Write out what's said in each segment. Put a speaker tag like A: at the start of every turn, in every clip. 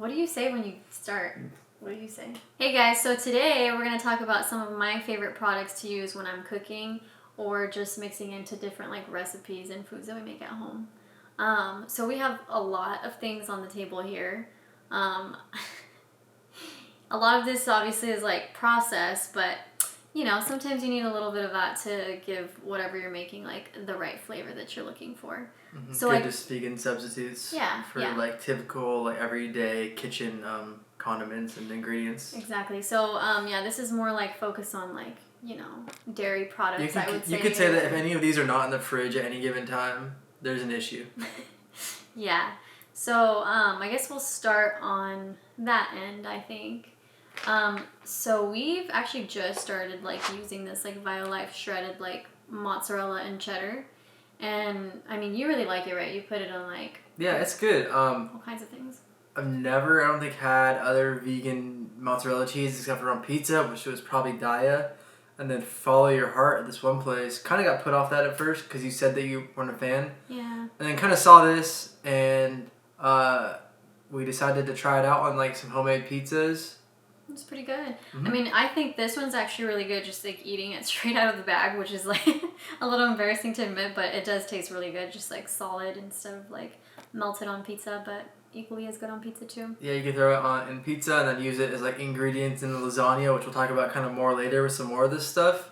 A: What do you say when you start? What do you say? Hey guys, so today we're going to talk about some of my favorite products to use when I'm cooking or just mixing into different like recipes and foods that we make at home. So we have a lot of things on the table here. A lot of this obviously is like processed, but you know, sometimes you need a little bit of that to give whatever you're making like the right flavor that you're looking for.
B: Mm-hmm.
A: So
B: good, just vegan substitutes. For like typical like everyday kitchen condiments and ingredients.
A: Exactly. So this is more like focused on like, you know, dairy products. I would say
B: you could say that if any of these are not in the fridge at any given time, there's an issue.
A: Yeah. So I guess we'll start on that end, I think. So we've actually just started like using this like Violife shredded like mozzarella and cheddar. And I mean, you really like it, right? You put it on like...
B: Yeah, it's good.
A: All kinds of things.
B: I've never, I don't think, had other vegan mozzarella cheese except for on pizza, which was probably Daya. And then Follow Your Heart at this one place. Kind of got put off that at first because you said that you weren't a fan.
A: Yeah.
B: And then kind of saw this and we decided to try it out on like some homemade pizzas.
A: It's pretty good.
B: Mm-hmm.
A: I mean, I think this one's actually really good just like eating it straight out of the bag, which is like a little embarrassing to admit, but it does taste really good, just like solid instead of like melted on pizza, but equally as good on pizza too.
B: Yeah, you can throw it on in pizza and then use it as like ingredients in the lasagna, which we'll talk about kind of more later with some more of this stuff.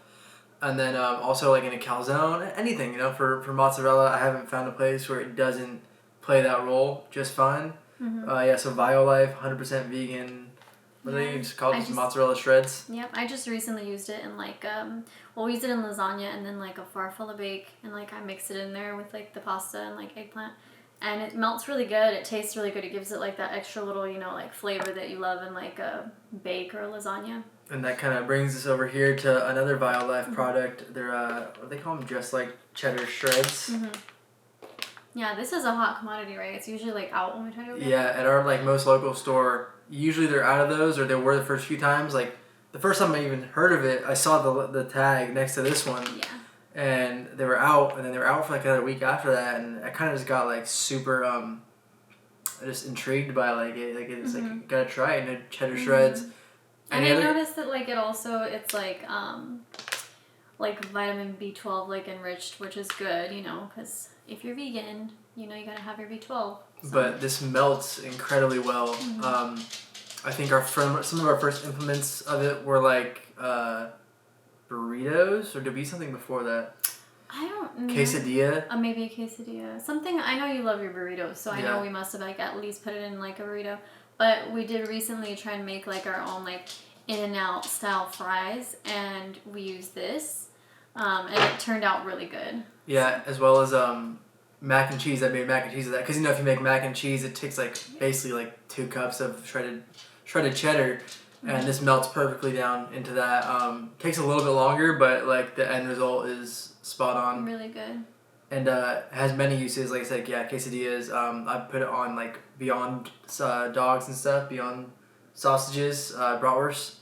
B: And then also like in a calzone, anything, you know, for mozzarella, I haven't found a place where it doesn't play that role just fine.
A: Mm-hmm.
B: So Violife, 100% vegan. What do they just call it? Mozzarella shreds?
A: Yep, I just recently used it in like, we used it in lasagna and then like a farfalle bake, and like I mixed it in there with like the pasta and like eggplant. And it melts really good, it tastes really good, it gives it like that extra little, you know, like flavor that you love in like a bake or a lasagna.
B: And that kind of brings us over here to another Violife product. They're, what do they call them? Just like cheddar shreds.
A: Mm-hmm. Yeah, this is a hot commodity, right? It's usually like out when we try to open it.
B: Yeah, at our like most local store, usually they're out of those, or they were the first few times. Like the first time I even heard of it, I saw the tag next to this one.
A: Yeah.
B: And they were out, and then they were out for like another week after that, and I kind of just got like super just intrigued by like it. Like it's like you gotta try it, and cheddar shreds.
A: And I noticed that like it's like vitamin B12 like enriched, which is good, you know, because if you're vegan, you know you gotta have your B12. So.
B: But this melts incredibly well. I think some of our first implements of it were like burritos, or did we something before that?
A: I don't know.
B: Quesadilla?
A: Maybe a quesadilla. Something, I know you love your burritos, so I know we must have like at least put it in like a burrito. But we did recently try and make like our own like In-N-Out style fries, and we used this, and it turned out really good.
B: Yeah, as well as mac and cheese. I made mac and cheese of that because you know if you make mac and cheese, it takes like basically like 2 cups of shredded cheddar. And this melts perfectly down into that. Takes a little bit longer, but like the end result is spot on.
A: Really good.
B: And has many uses. Like I said, yeah, quesadillas. I put it on like Beyond dogs and stuff, Beyond sausages, bratwurst.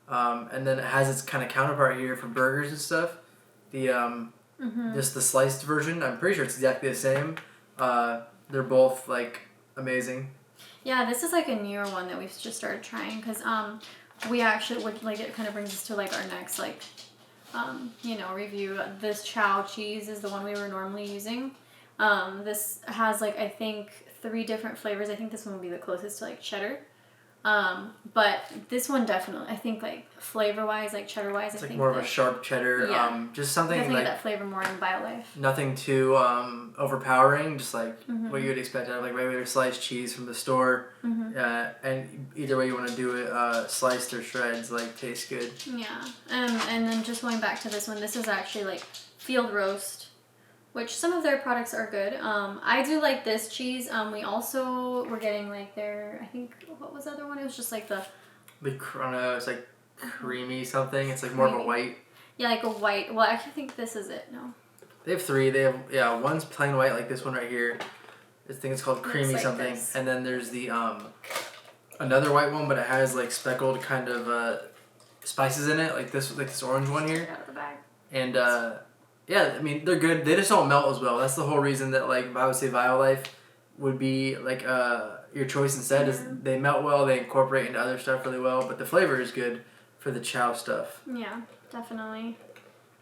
B: And then it has its kind of counterpart here for burgers and stuff. The just the sliced version. I'm pretty sure it's exactly the same. They're both like amazing.
A: Yeah, this is like a newer one that we've just started trying because we actually would like it kind of brings us to like our next like review. This chow cheese is the one we were normally using. This has like I think 3 different flavors. I think this one would be the closest to like cheddar. But this one definitely, I think like flavor wise, like cheddar wise,
B: it's
A: I
B: like
A: think
B: more of a sharp cheddar. Just something
A: definitely
B: like
A: that flavor more in Violife.
B: Nothing too overpowering, just like what you would expect out of like regular sliced cheese from the store. And either way you want to do it, sliced or shreds, like tastes good.
A: Yeah, and then just going back to this one, this is actually like field roast, which some of their products are good. I do like this cheese. We also were getting like their, I think, what was the other one? It was just like the...
B: It's like creamy something. It's like more of a white.
A: Yeah, like a white. Well, I actually think this is it. No.
B: They have 3. They have, one's plain white like this one right here. This thing is called creamy like something. This. And then there's the, another white one, but it has like speckled kind of spices in it. Like this orange one here.
A: Out of the bag.
B: And, yeah, I mean, they're good. They just don't melt as well. That's the whole reason that, like, I would say Violife would be, like, your choice instead. Is they melt well, they incorporate into other stuff really well, but the flavor is good for the chow stuff.
A: Yeah, definitely.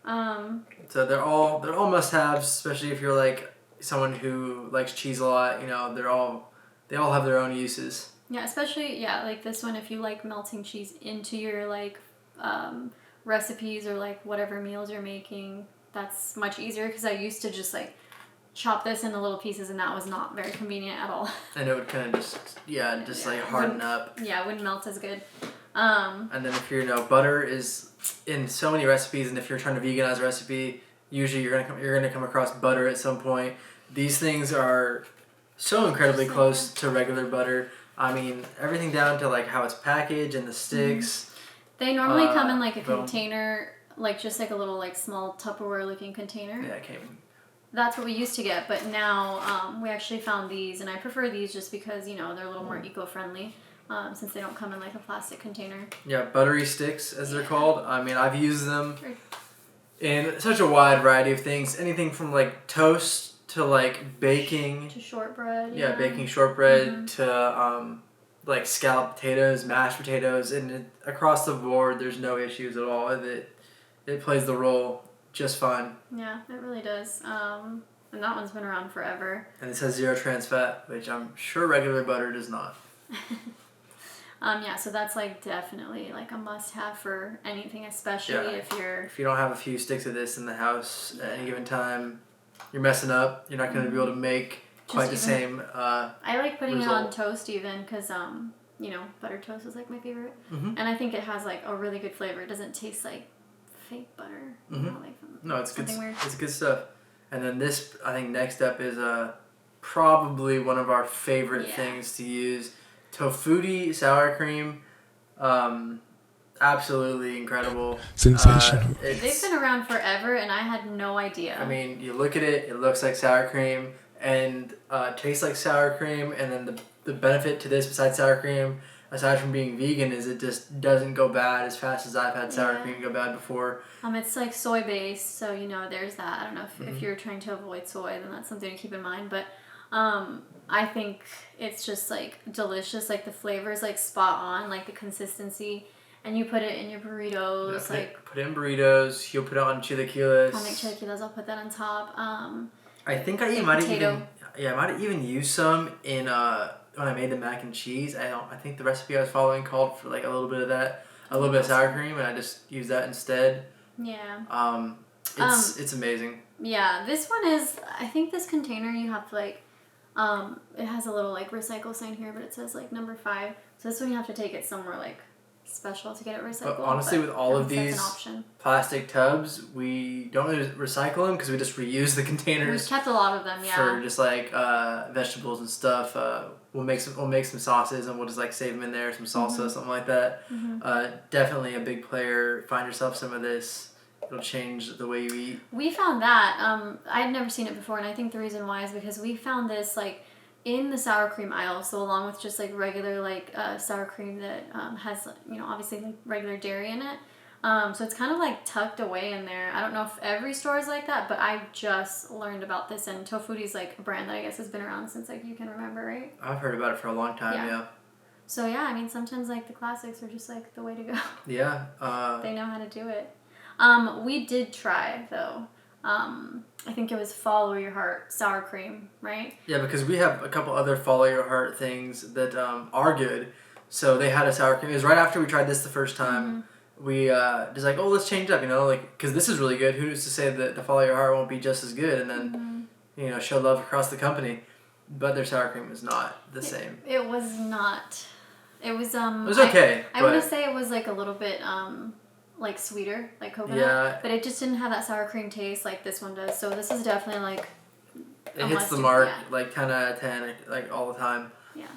B: So they're all must-haves, especially if you're like someone who likes cheese a lot. You know, they all have their own uses.
A: Yeah, especially like this one, if you like melting cheese into your like recipes or like whatever meals you're making, that's much easier because I used to just like chop this into little pieces and that was not very convenient at all.
B: And it would kind of just like harden up.
A: Yeah, it wouldn't melt as good.
B: And then if butter is in so many recipes, and if you're trying to veganize a recipe, usually you're gonna come across butter at some point. These things are so incredibly close to regular butter. I mean, everything down to like how it's packaged and the sticks.
A: They normally come in like a container, like just like a little like small Tupperware looking container.
B: Yeah, it came.
A: That's what we used to get, but now we actually found these, and I prefer these just because they're a little more eco-friendly. Since they don't come in like a plastic container.
B: Yeah, buttery sticks as they're called. I mean, I've used them in such a wide variety of things. Anything from like toast to like baking.
A: To shortbread.
B: Yeah, baking shortbread to like scalloped potatoes, mashed potatoes, and across the board, there's no issues at all. It plays the role just fine.
A: Yeah, it really does. And that one's been around forever.
B: And it says 0 trans fat, which I'm sure regular butter does not.
A: Yeah, so that's like definitely like a must-have for anything, especially if you
B: don't have a few sticks of this in the house at any given time, you're messing up. You're not going to be able to make quite the same.
A: I like putting it on toast even because buttered toast is like my favorite, and I think it has like a really good flavor. It doesn't taste like fake butter.
B: No, it's good. Weird. It's good stuff. And then this, I think, next up is probably one of our favorite things to use. Tofutti sour cream, absolutely incredible.
C: Sensational.
A: They've been around forever, and I had no idea.
B: I mean, you look at it; it looks like sour cream, and tastes like sour cream. And then the benefit to this, besides sour cream, aside from being vegan, is it just doesn't go bad as fast as I've had sour cream go bad before.
A: It's like soy based, so there's that. I don't know if you're trying to avoid soy, then that's something to keep in mind. But I think it's just like delicious. Like the flavor is like spot on, like the consistency, and you put it in your burritos.
B: Put it in burritos. You'll put it on chilaquiles.
A: I'll make chilaquiles. I'll put that on top.
B: I think I might have even used some in when I made the mac and cheese. I think the recipe I was following called for like a little bit of that, a little bit of sour cream, and I just used that instead.
A: Yeah.
B: It's amazing.
A: Yeah, this one is. I think this container you have to like. It has a little like recycle sign here, but it says like number 5. So this one you have to take it somewhere like special to get it recycled.
B: But honestly, with all of these plastic tubs, we don't really recycle them because we just reuse the containers.
A: We've kept a lot of them,
B: for just like vegetables and stuff. We'll make some sauces and we'll just like save them in there, some salsa, something like that. Definitely a big player. Find yourself some of this. It'll change the way you eat. We
A: found that. I'd never seen it before, and I think the reason why is because we found this like in the sour cream aisle. So along with just like regular like sour cream that has obviously like regular dairy in it. So it's kind of like tucked away in there. I don't know if every store is like that, but I just learned about this, and Tofuti's like a brand that I guess has been around since like you can remember, right?
B: I've heard about it for a long time. Yeah.
A: So yeah, I mean sometimes like the classics are just like the way to go.
B: Yeah.
A: They know how to do it. We did try though. I think it was Follow Your Heart sour cream, right?
B: Yeah, because we have a couple other Follow Your Heart things that are good. So they had a sour cream. It was right after we tried this the first time. We just like, oh, let's change up, like because this is really good. Who's to say that the Follow Your Heart won't be just as good? And then show love across the company. But their sour cream was not the same.
A: It was not. It was It
B: was okay.
A: I want to say it was like a little bit like sweeter, like coconut, but it just didn't have that sour cream taste like this one does. So this is definitely like
B: it hits the mark like 10 out of 10 like all the time.
A: Yeah,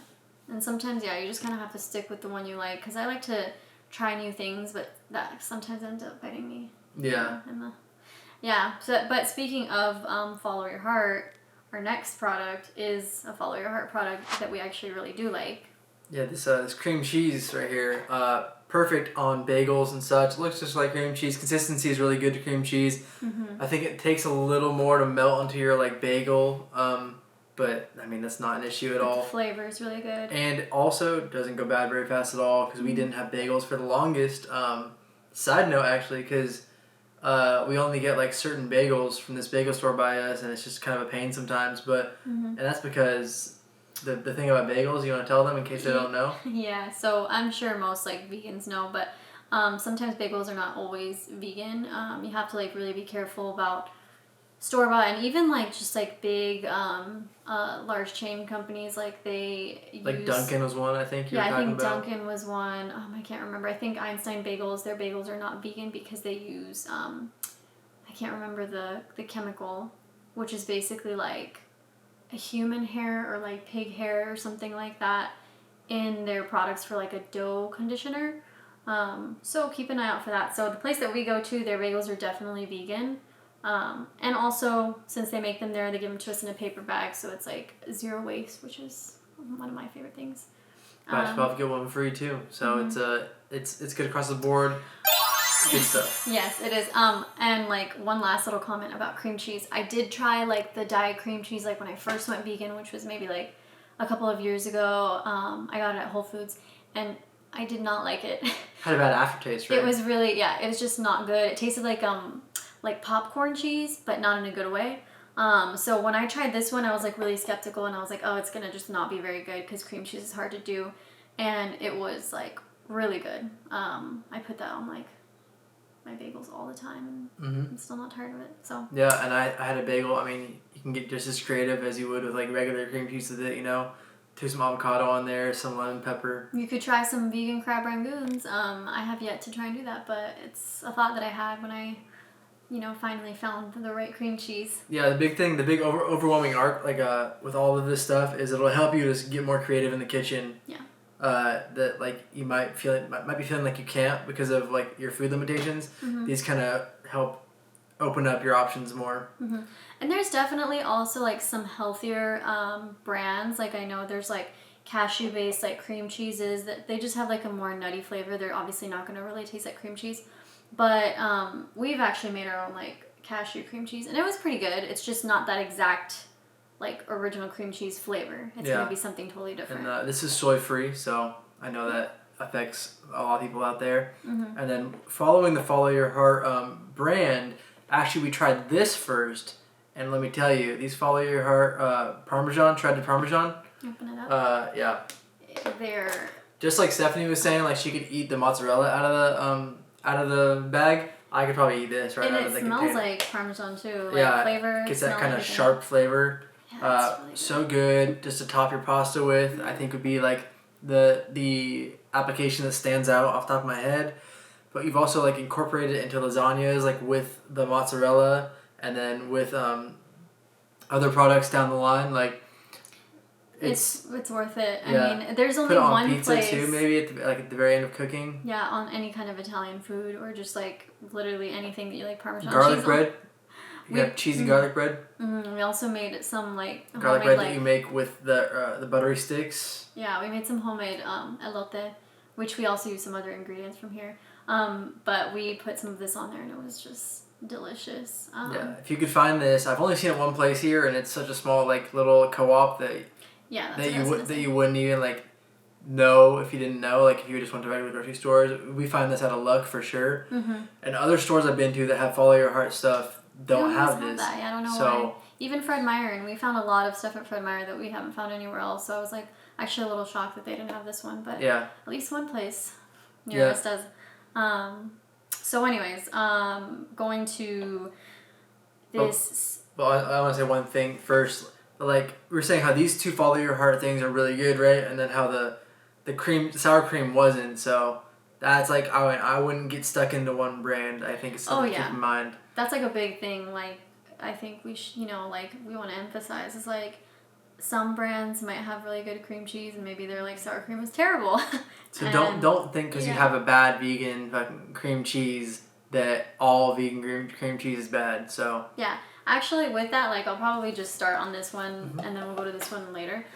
A: and sometimes you just kind of have to stick with the one you like, because I like to try new things, but that sometimes ends up biting me. So but speaking of Follow Your Heart, our next product is a Follow Your Heart product that we actually really do like.
B: Yeah, this cream cheese right here, perfect on bagels and such. It looks just like cream cheese. Consistency is really good to cream cheese. I think it takes a little more to melt onto your like bagel, but I mean that's not an issue at
A: But
B: all.
A: the flavor is really good.
B: And also doesn't go bad very fast at all because we didn't have bagels for the longest. Side note actually, because we only get like certain bagels from this bagel store by us, and it's just kind of a pain sometimes. But and that's because the thing about bagels, you want to tell them in case they don't know.
A: Yeah, so I'm sure most like vegans know, but sometimes bagels are not always vegan. You have to like really be careful about store-bought, and even like just like big large chain companies, like they
B: Like
A: use,
B: Dunkin' was one, I think you were
A: I
B: talking
A: think
B: about.
A: Dunkin' was one. I can't remember. I think Einstein Bagels, their bagels are not vegan because they use I can't remember the chemical, which is basically like a human hair or like pig hair or something like that in their products for like a dough conditioner. So keep an eye out for that. So the place that we go to, their bagels are definitely vegan. And also, since they make them there, they give them to us in a paper bag, so it's like zero waste, which is one of my favorite things.
B: Buy 12, get one free too. So it's good across the board. Good stuff.
A: Yes, it is. And like one last little comment about cream cheese. I did try like the diet cream cheese like when I first went vegan, which was maybe like a couple of years ago. I got it at Whole Foods, and I did not like it.
B: Had a bad aftertaste, right?
A: It was really, yeah, it was just not good. It tasted like popcorn cheese, but not in a good way. So when I tried this one, I was like really skeptical, and I was like, oh, it's gonna just not be very good because cream cheese is hard to do, and it was like really good. I put that on like my bagels all the time, and I'm still not tired of it. So
B: yeah, and I had a bagel. I mean, you can get just as creative as you would with like regular cream cheese with it, you know. Throw some avocado on there, some lemon pepper.
A: You could try some vegan crab rangoons. I have yet to try and do that, but it's a thought that I had when I, finally found the right cream cheese.
B: Yeah, the big overwhelming arc, like with all of this stuff, is it'll help you just get more creative in the kitchen.
A: Yeah.
B: That like you might be feeling like you can't because of like your food limitations. These kind of help open up your options more.
A: And there's definitely also like some healthier brands. Like I know there's like cashew based like cream cheeses that they just have like a more nutty flavor. They're obviously not going to really taste like cream cheese, but we've actually made our own like cashew cream cheese, and it was pretty good. It's just not that exact like original cream cheese flavor. It's going to be something totally different.
B: And this is soy free, so I know that affects a lot of people out there. And then following the Follow Your Heart brand, actually we tried this first, and let me tell you, these Follow Your Heart Parmesan, shredded Parmesan.
A: Open it up.
B: Yeah.
A: They're
B: just like Stephanie was saying, like she could eat the mozzarella out of the bag. I could probably eat this right out of the container.
A: And it smells like Parmesan too. Like flavor.
B: Gets that kind of sharp flavor.
A: Yeah, really good.
B: So good just to top your pasta with. I think would be like the application that stands out off the top of my head. But you've also like incorporated it into lasagnas, like with the mozzarella, and then with other products down the line. Like
A: it's worth it.
B: Yeah.
A: I mean, there's only
B: Put it on
A: one
B: pizza
A: place.
B: too, maybe at the very end of cooking.
A: Yeah, on any kind of Italian food, or just like literally anything that you like Parmesan
B: Garlic
A: cheese
B: bread. You have cheesy garlic bread.
A: We also made some like
B: garlic bread that you make with the buttery sticks.
A: Yeah, we made some homemade elote, which we also use some other ingredients from here. But we put some of this on there, and it was just delicious.
B: Yeah, if you could find this, I've only seen it one place here, and it's such a small like little co-op that you wouldn't even like know if you didn't know. Like if you just went to regular grocery stores, we find this out of luck for sure. And other stores I've been to that have Follow Your Heart stuff don't have this.
A: That. Yeah, I don't know why. Even Fred Meyer, and we found a lot of stuff at Fred Meyer that we haven't found anywhere else. So I was like actually a little shocked that they didn't have this one, but at least one place near us does. So anyways, going to this.
B: Well, I want to say one thing first. Like we were saying, how these two Follow Your Heart things are really good, right? And then how the sour cream wasn't. So that's like I wouldn't get stuck into one brand. I think it's something to keep in mind.
A: That's like a big thing. Like I think we should, like we want to emphasize is like some brands might have really good cream cheese, and maybe their like sour cream is terrible.
B: So don't think because you have a bad vegan fucking cream cheese that all vegan cream cheese is bad. So
A: yeah. Actually, with that, like, I'll probably just start on this one, and then we'll go to this one later,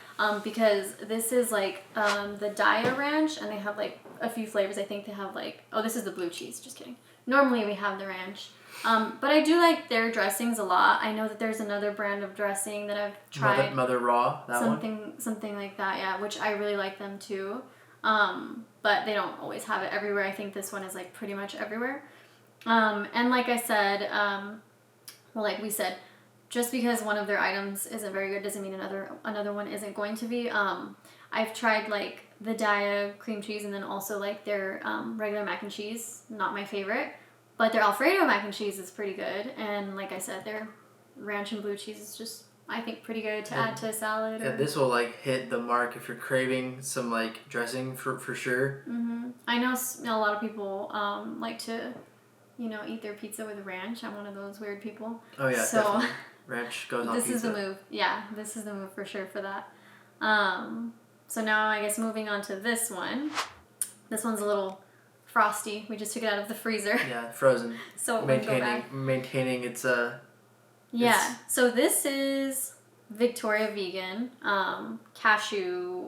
A: because this is, like, the Daya Ranch, and they have, like, a few flavors. I think they have, like, this is the blue cheese. Just kidding. Normally, we have the ranch. But I do like their dressings a lot. I know that there's another brand of dressing that I've tried.
B: Mother Raw, that
A: something like that, yeah, which I really like them too. But they don't always have it everywhere. I think this one is like pretty much everywhere. And like I said, well, like we said, just because one of their items isn't very good doesn't mean another one isn't going to be. I've tried like the Daya cream cheese and then also like their regular mac and cheese. Not my favorite, but their Alfredo mac and cheese is pretty good. And like I said, their ranch and blue cheese is just, I think, pretty good to add to a salad.
B: Yeah, this will like hit the mark if you're craving some like dressing for sure.
A: Mm-hmm. I know a lot of people like to, eat their pizza with ranch. I'm one of those weird people.
B: Oh yeah, so definitely. Ranch goes on
A: this
B: pizza.
A: This is the move. Yeah, this is the move for sure for that. So now I guess moving on to this one. This one's a little frosty. We just took it out of the freezer.
B: Yeah, frozen.
A: So it
B: maintaining its
A: Yeah. So this is Victoria Vegan cashew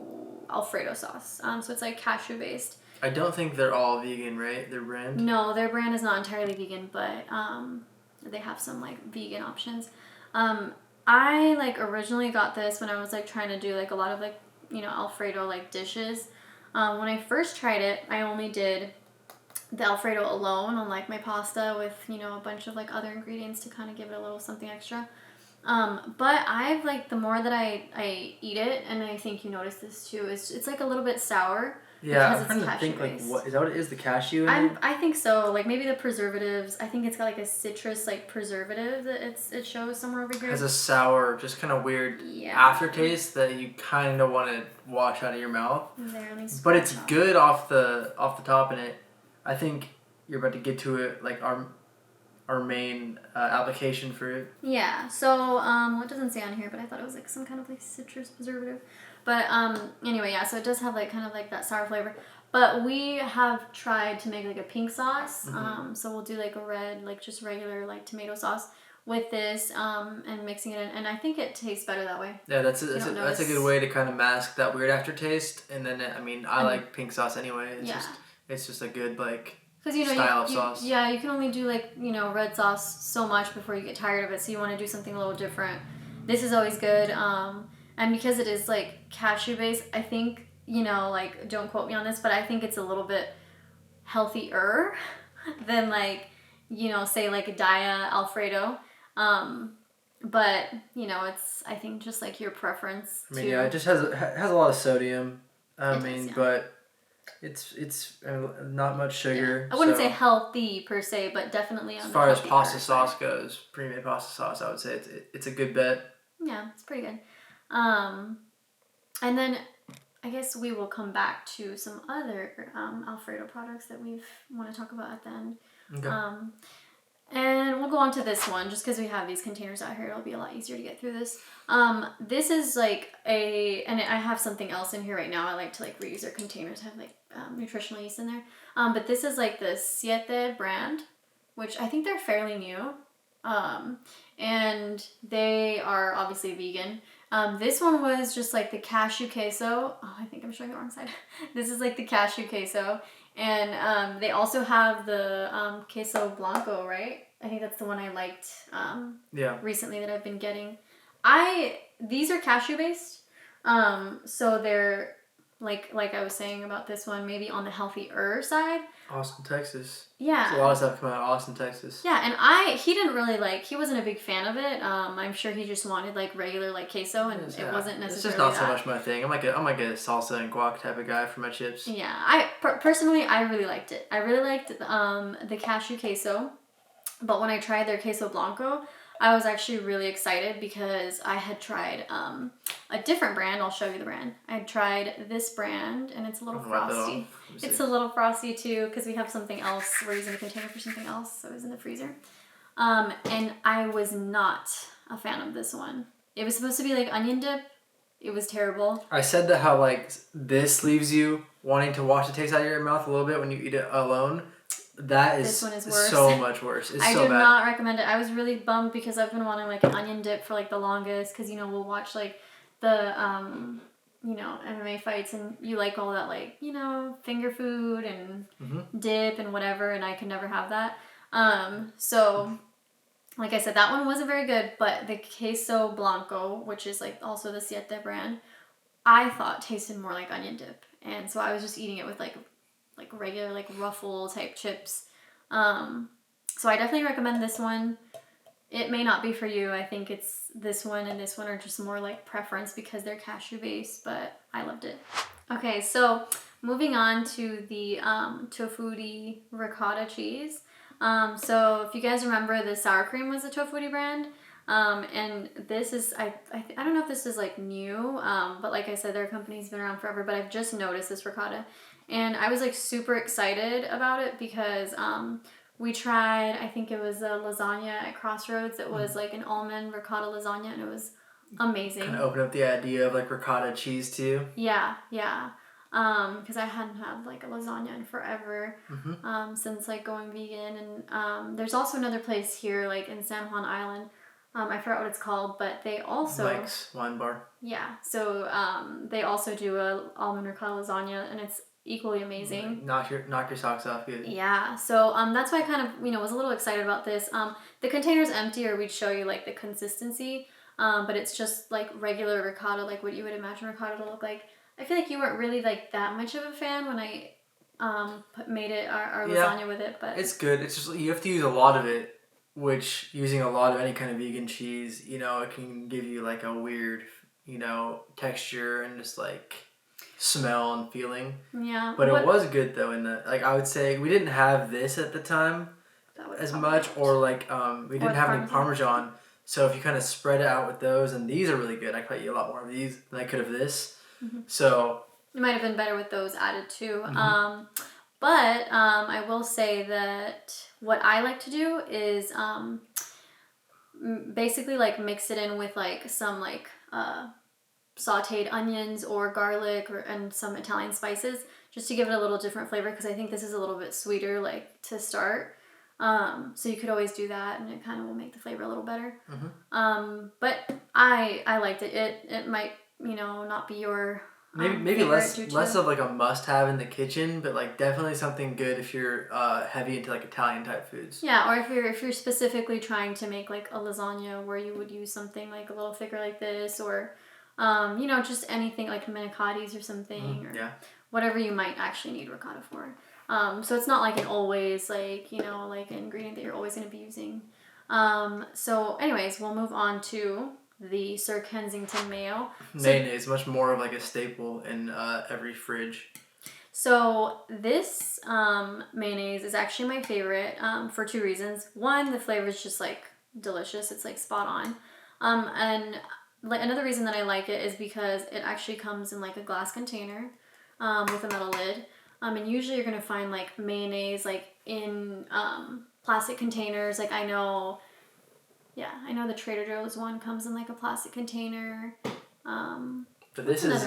A: Alfredo sauce. So it's like cashew based.
B: I don't think they're all vegan, right? Their brand?
A: No, their brand is not entirely vegan, but they have some like vegan options. I like originally got this when I was like trying to do like a lot of like, Alfredo like dishes. When I first tried it, I only did the Alfredo alone on like my pasta with, a bunch of like other ingredients to kind of give it a little something extra. But I've like, the more that I eat it, and I think you noticed this too, it's like a little bit sour.
B: Yeah, I'm trying to think like, what is that? What it is, the cashew?
A: I think so. Like maybe the preservatives. I think it's got like a citrus like preservative that it shows somewhere over here.
B: It has a sour, just kind of weird aftertaste that you kind of want to wash out of your mouth. But it's good off the top, and I think you're about to get to it like our main application for it.
A: Yeah. So it doesn't say on here, but I thought it was like some kind of like citrus preservative. But anyway, yeah, so it does have like kind of like that sour flavor. But we have tried to make like a pink sauce.
B: Mm-hmm.
A: So we'll do like a red, like just regular like tomato sauce with this and mixing it in. And I think it tastes better that way.
B: Yeah, that's a good way to kind of mask that weird aftertaste. And then, I like pink sauce anyway. It's just a good like style of sauce.
A: Yeah, you can only do like, red sauce so much before you get tired of it. So you want to do something a little different. This is always good. And because it is like cashew based, I think, like, don't quote me on this, but I think it's a little bit healthier than like, say like a Daya Alfredo. But, it's, I think, just like your preference.
B: It just has a lot of sodium. But it's not much sugar.
A: I wouldn't say healthy per se, but definitely on
B: as far as pasta sauce goes, pre-made pasta sauce, I would say it's a good bet.
A: Yeah, it's pretty good. And then I guess we will come back to some other Alfredo products that we want to talk about at the end.
B: Okay.
A: And we'll go on to this one just because we have these containers out here. It'll be a lot easier to get through this. This is like and I have something else in here right now. I like to like reuse their containers, have like nutritional yeast in there. But this is like the Siete brand, which I think they're fairly new. And they are obviously vegan. This one was just like the cashew queso. Oh, I think I'm showing the wrong side. This is like the cashew queso. And they also have the queso blanco, right? I think that's the one I liked recently that I've been getting. These are cashew based. So they're like I was saying about this one, maybe on the healthier side.
B: Austin, Texas.
A: Yeah.
B: There's a lot of stuff coming out of Austin, Texas.
A: Yeah, and he didn't really he wasn't a big fan of it. I'm sure he just wanted like regular like queso, and it wasn't necessarily.
B: It's just not so much my thing. I'm like a salsa and guac type of guy for my chips.
A: Yeah, I personally really liked it. I really liked the cashew queso, but when I tried their queso blanco, I was actually really excited because I had tried a different brand. I'll show you the brand. I had tried this brand, and it's a little frosty. It's a little frosty too because we have something else. We're using the container for something else, so it was in the freezer. And I was not a fan of this one. It was supposed to be like onion dip. It was terrible.
B: I said that how like this leaves you wanting to wash the taste out of your mouth a little bit when you eat it alone. This one is worse. So much worse. It's so bad. I do not recommend it.
A: I was really bummed because I've been wanting like an onion dip for like the longest because we'll watch like the MMA fights and you like all that like finger food and dip and whatever, and I could never have that. So like I said, that one wasn't very good, but the queso blanco, which is like also the Siete brand, I thought tasted more like onion dip. And so I was just eating it with like regular like ruffle type chips. So I definitely recommend this one. It may not be for you. I think it's this one and this one are just more like preference because they're cashew based, but I loved it. Okay, so moving on to the Tofutti ricotta cheese. So if you guys remember, the sour cream was the Tofutti brand. And this is, I don't know if this is like new, but like I said, their company's been around forever, but I've just noticed this ricotta. And I was like super excited about it because we tried, I think it was a lasagna at Crossroads. It was like an almond ricotta lasagna and it was amazing.
B: Kind of open up the idea of like ricotta cheese too.
A: Yeah, yeah. Because I hadn't had like a lasagna in forever since like going vegan. And there's also another place here like in San Juan Island. I forgot what it's called, but they also...
B: Mike's Wine Bar.
A: Yeah, so they also do a almond ricotta lasagna and it's equally amazing.
B: Knock your socks off, good.
A: Yeah, so that's why I kind of, was a little excited about this. The container's empty, or we'd show you like the consistency, but it's just like regular ricotta, like what you would imagine ricotta to look like. I feel like you weren't really like that much of a fan when I made it our lasagna with it, but
B: it's good. It's just you have to use a lot of it, which using a lot of any kind of vegan cheese, it can give you like a weird, texture and just like smell and feeling.
A: Yeah.
B: But it was good though. I would say we didn't have this at the time as much, or like we didn't have any Parmesan. So if you kind of spread it out with those, and these are really good. I could eat a lot more of these than I could of this. So
A: it might have been better with those added too. But I will say that what I like to do is basically like mix it in with like some like sauteed onions or garlic and some Italian spices just to give it a little different flavor, because I think this is a little bit sweeter like to start. So you could always do that and it kind of will make the flavor a little better. But I liked it. It might, not be your
B: maybe less of like a must have in the kitchen, but like definitely something good if you're heavy into like Italian type foods.
A: Yeah, or if you're specifically trying to make like a lasagna where you would use something like a little thicker like this, or just anything like manicottis or something, or whatever you might actually need ricotta for. So it's not like an always like like an ingredient that you're always going to be using. So anyways, we'll move on to the Sir Kensington mayo.
B: Mayonnaise, much more of like a staple in every fridge.
A: So this mayonnaise is actually my favorite for two reasons. One, the flavor is just like delicious. It's like spot on. And like another reason that I like it is because it actually comes in like a glass container with a metal lid. And usually you're going to find like mayonnaise like in plastic containers. Like I know the Trader Joe's one comes in like a plastic container.
B: But this is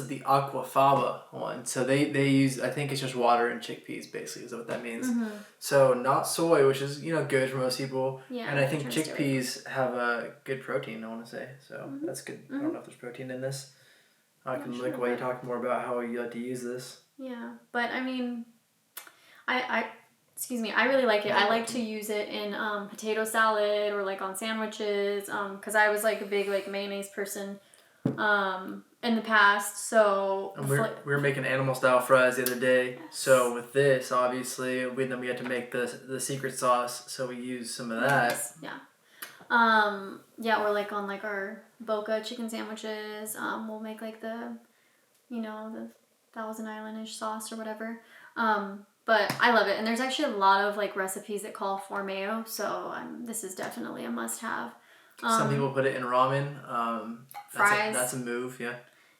B: the aquafaba one. So they use, I think it's just water and chickpeas basically is what that means. So not soy, which is good for most people.
A: Yeah,
B: and I think chickpeas have a good protein, I want to say. So that's good. I don't know if there's protein in this. I can look while you talk more about how you like to use this.
A: Yeah, but I mean, I really like it. I like to use it in potato salad or like on sandwiches because I was like a big like mayonnaise person in the past. So
B: and we were making animal style fries the other day. Yes. So with this, obviously, then we had to make the secret sauce. So we used some of that.
A: Yes. Yeah. Or like on like our Boca chicken sandwiches, we'll make like the Thousand Island-ish sauce or whatever. But I love it. And there's actually a lot of like recipes that call for mayo. So this is definitely a must-have.
B: Some people put it in ramen.
A: Fries.
B: That's a move, yeah.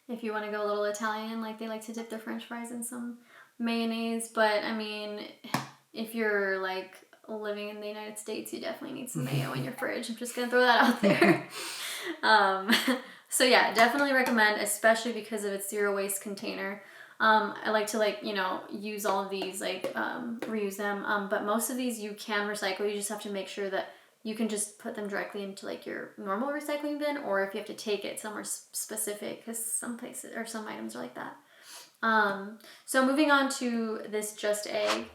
A: If you want to go a little Italian, like they like to dip their French fries in some mayonnaise. But I mean, if you're like living in the United States, you definitely need some mayo in your fridge. I'm just going to throw that out there. So yeah, definitely recommend, especially because of its zero waste container. I like to use all of these, reuse them. But most of these you can recycle. You just have to make sure that you can just put them directly into like your normal recycling bin, or if you have to take it somewhere specific, because some places or some items are like that. So moving on to this Just Egg.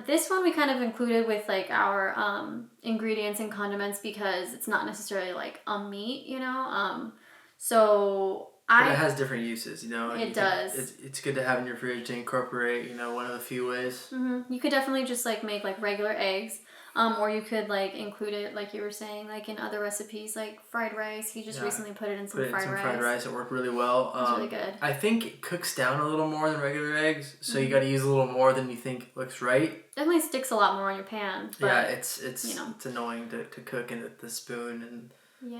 A: This one we kind of included with like our ingredients and condiments because it's not necessarily like a meat, you know. So
B: But it has different uses, you know.
A: It does.
B: It's good to have in your fridge to incorporate, you know, one of the few ways.
A: You could definitely just like make like regular eggs, or you could like include it like you were saying, like in other recipes, like fried rice. He just recently put it in some fried rice.
B: Fried rice. It worked really well.
A: It's really good.
B: I think it cooks down a little more than regular eggs, so you got to use a little more than you think looks right.
A: Definitely sticks a lot more on your pan. But,
B: yeah, it's you know, it's annoying to cook in the spoon and.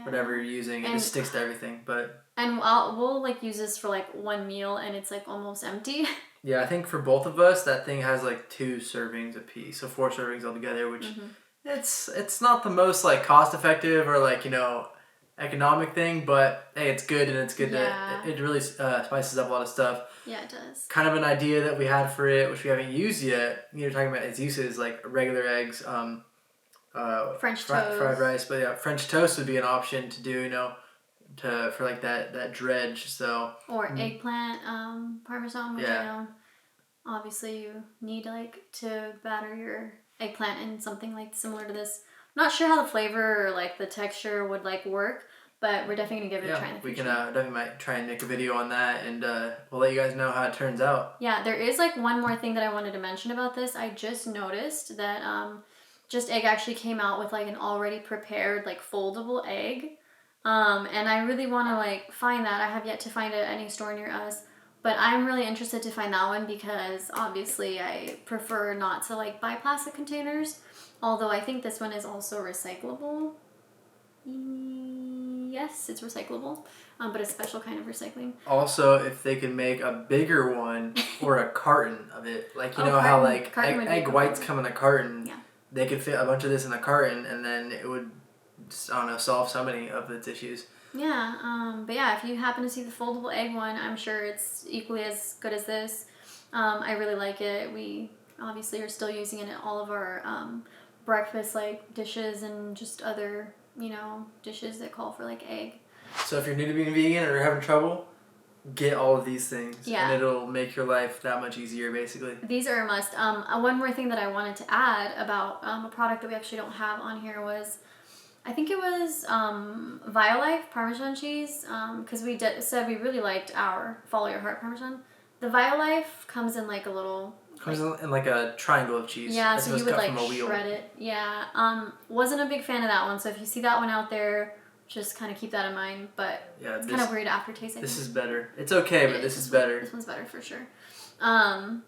B: Whatever you're using, it just sticks to everything.
A: And we'll like use this for like one meal, and it's like almost empty.
B: Yeah, I think for both of us, that thing has like 2 servings apiece, so 4 servings altogether. Which it's not the most like cost effective or like, you know, economic thing, but hey, it's good, and it's good to it really spices up a lot of stuff.
A: Yeah, it does.
B: Kind of an idea that we had for it, which we haven't used yet. You're talking about its uses, like regular eggs.
A: French toast,
B: fried rice, but yeah, French toast would be an option to do, you know, for like that dredge. So
A: or eggplant parmesan, which I know obviously you need like to batter your eggplant in something like similar to this. I'm not sure how the flavor or like the texture would like work, but we're definitely gonna give it a try in the future.
B: We can definitely might try and make a video on that, and we'll let you guys know how it turns out.
A: Yeah, there is like one more thing that I wanted to mention about this. I just noticed that Just Egg actually came out with like an already prepared like foldable egg, and I really want to like find that. I have yet to find it at any store near us, but I'm really interested to find that one because obviously I prefer not to like buy plastic containers, although I think this one is also recyclable. Yes, it's recyclable, but a special kind of recycling.
B: Also, if they could make a bigger one or a carton of it, like you know how like egg whites come in a carton.
A: Yeah.
B: They could fit a bunch of this in a carton, and then it would, I don't know, solve so many of its issues.
A: Yeah, but yeah, if you happen to see the foldable egg one, I'm sure it's equally as good as this. I really like it. We obviously are still using it in all of our breakfast like dishes and just other, you know, dishes that call for like egg.
B: So if you're new to being vegan or having trouble, get all of these things,
A: and
B: it'll make your life that much easier, basically.
A: These are a must. One more thing that I wanted to add about a product that we actually don't have on here was, I think it was Violife Parmesan cheese, because we said we really liked our Follow Your Heart Parmesan. The Violife comes in like a little...
B: Comes in like a triangle of cheese.
A: Yeah, so you would like shred it. Yeah, wasn't a big fan of that one, so if you see that one out there, just kind of keep that in mind, but it's kind of weird aftertaste.
B: This is better. It's okay, but this is better.
A: This one's better for sure. And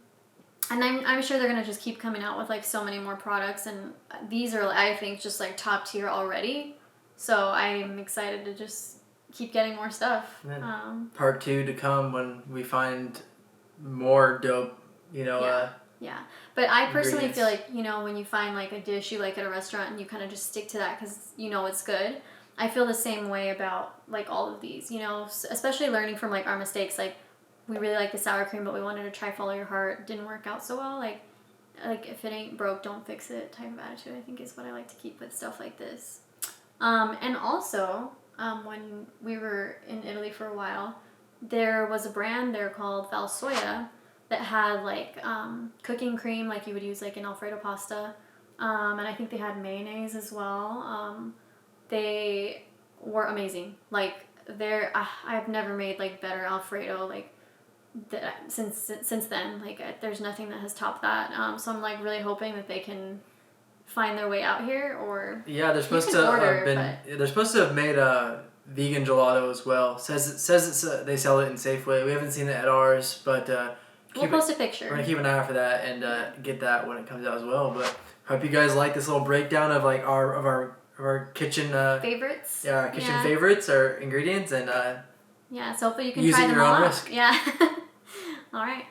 A: I'm sure they're gonna just keep coming out with like so many more products, and these are, I think, just like top tier already. So I'm excited to just keep getting more stuff.
B: Part 2 to come when we find more dope, you know.
A: Yeah, but I personally feel like, you know, when you find like a dish you like at a restaurant and you kind of just stick to that because you know it's good. I feel the same way about like all of these, you know, especially learning from like our mistakes. Like we really like the sour cream, but we wanted to try Follow Your Heart. Didn't work out so well. Like if it ain't broke, don't fix it type of attitude, I think is what I like to keep with stuff like this. And also, when we were in Italy for a while, there was a brand there called Valsoia that had like cooking cream like you would use like in Alfredo pasta. And I think they had mayonnaise as well. They were amazing. Like I've never made like better Alfredo like since then. Like there's nothing that has topped that. So I'm like really hoping that they can find their way out here, or
B: they're supposed to they're supposed to have made a vegan gelato as well. Says it's they sell it in Safeway. We haven't seen it at ours, but
A: we'll post a picture.
B: We're gonna keep an eye out for that and get that when it comes out as well. But hope you guys like this little breakdown of like our kitchen
A: favorites.
B: Yeah, our kitchen favorites, our ingredients, and
A: so hopefully you can try them all out.
B: Use at your own risk.
A: Yeah. All right.